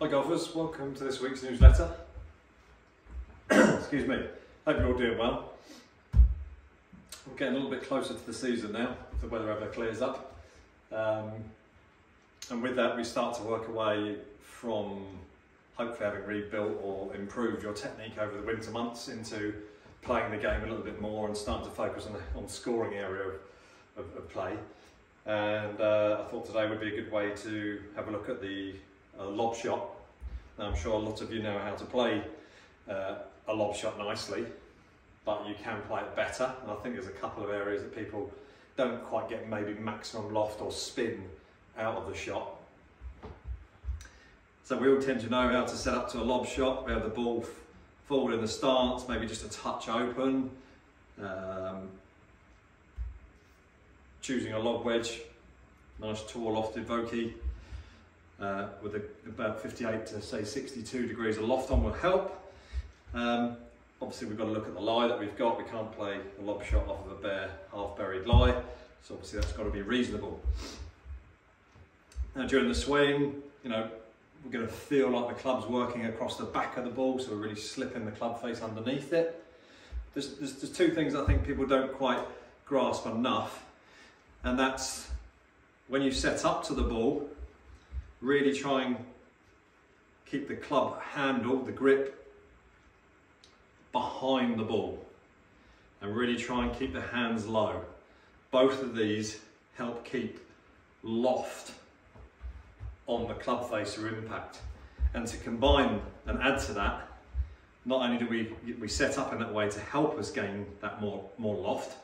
Hi golfers, welcome to this week's newsletter. Excuse me, hope you're all doing well. We're getting a little bit closer to the season now, if the weather ever clears up. And with that we start to work away from hopefully having rebuilt or improved your technique over the winter months into playing the game a little bit more and starting to focus on the scoring area of play. And I thought today would be a good way to have a look at the lob shot. Now, I'm sure a lot of you know how to play a lob shot nicely, but you can play it better. And I think there's a couple of areas that people don't quite get maybe maximum loft or spin out of the shot. So we all tend to know how to set up to a lob shot. We have the ball forward in the stance, maybe just a touch open. Choosing a lob wedge, nice tall lofted vokey with about 58 to say 62 degrees of loft on will help. Obviously we've got to look at the lie that we've got. We can't play a lob shot off of a bare half buried lie, so obviously that's got to be reasonable. Now during the swing, you know, we're going to feel like the club's working across the back of the ball, so we're really slipping the club face underneath it. There's two things I think people don't quite grasp enough, and that's when you set up to the ball, really try and keep the club handle, the grip, behind the ball, and really try and keep the hands low. Both of these help keep loft on the club face or impact. And to combine and add to that, not only do we set up in that way to help us gain that more loft,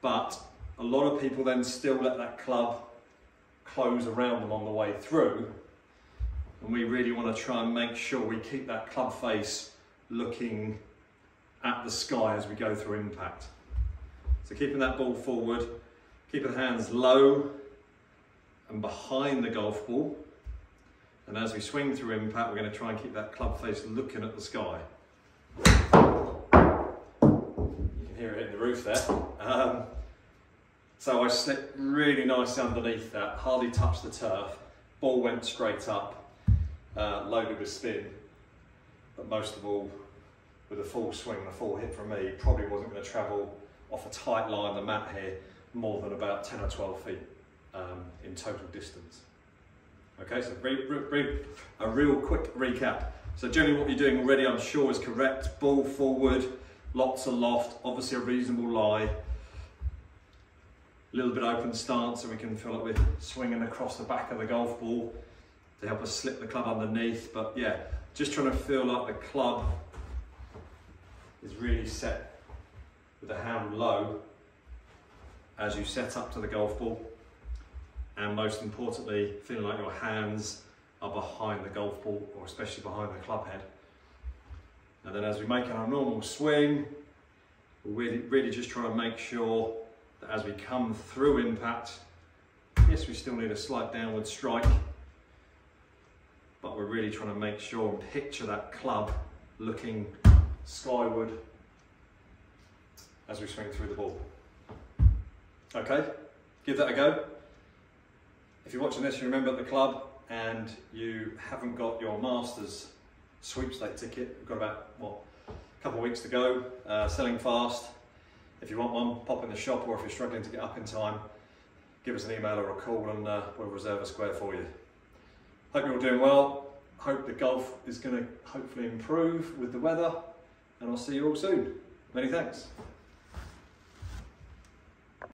but a lot of people then still let that club close around them on the way through, and we really want to try and make sure we keep that club face looking at the sky as we go through impact. So keeping that ball forward, keeping the hands low and behind the golf ball, and as we swing through impact we're going to try and keep that club face looking at the sky. You can hear it in the roof there. So I slipped really nicely underneath that, hardly touched the turf, ball went straight up, loaded with spin, but most of all with a full swing, a full hit from me, probably wasn't going to travel off a tight line, the mat here, more than about 10 or 12 feet in total distance. Okay, so a real quick recap. So generally what you're doing already I'm sure is correct. Ball forward, lots of loft, obviously a reasonable lie. A little bit open stance so we can feel like we're swinging across the back of the golf ball to help us slip the club underneath. But yeah, just trying to feel like the club is really set with the hand low as you set up to the golf ball. And most importantly, feeling like your hands are behind the golf ball, or especially behind the club head. And then as we make our normal swing, we're really just trying to make sure that as we come through impact, yes, we still need a slight downward strike, but we're really trying to make sure and picture that club looking skyward as we swing through the ball. Okay, give that a go. If you're watching this, you remember at the club and you haven't got your Masters sweepstake ticket, we've got about, what, a couple of weeks to go, selling fast. If you want one, pop in the shop, or if you're struggling to get up in time, give us an email or a call and we'll reserve a square for you. Hope you're all doing well. Hope the golf is going to hopefully improve with the weather, and I'll see you all soon. Many thanks.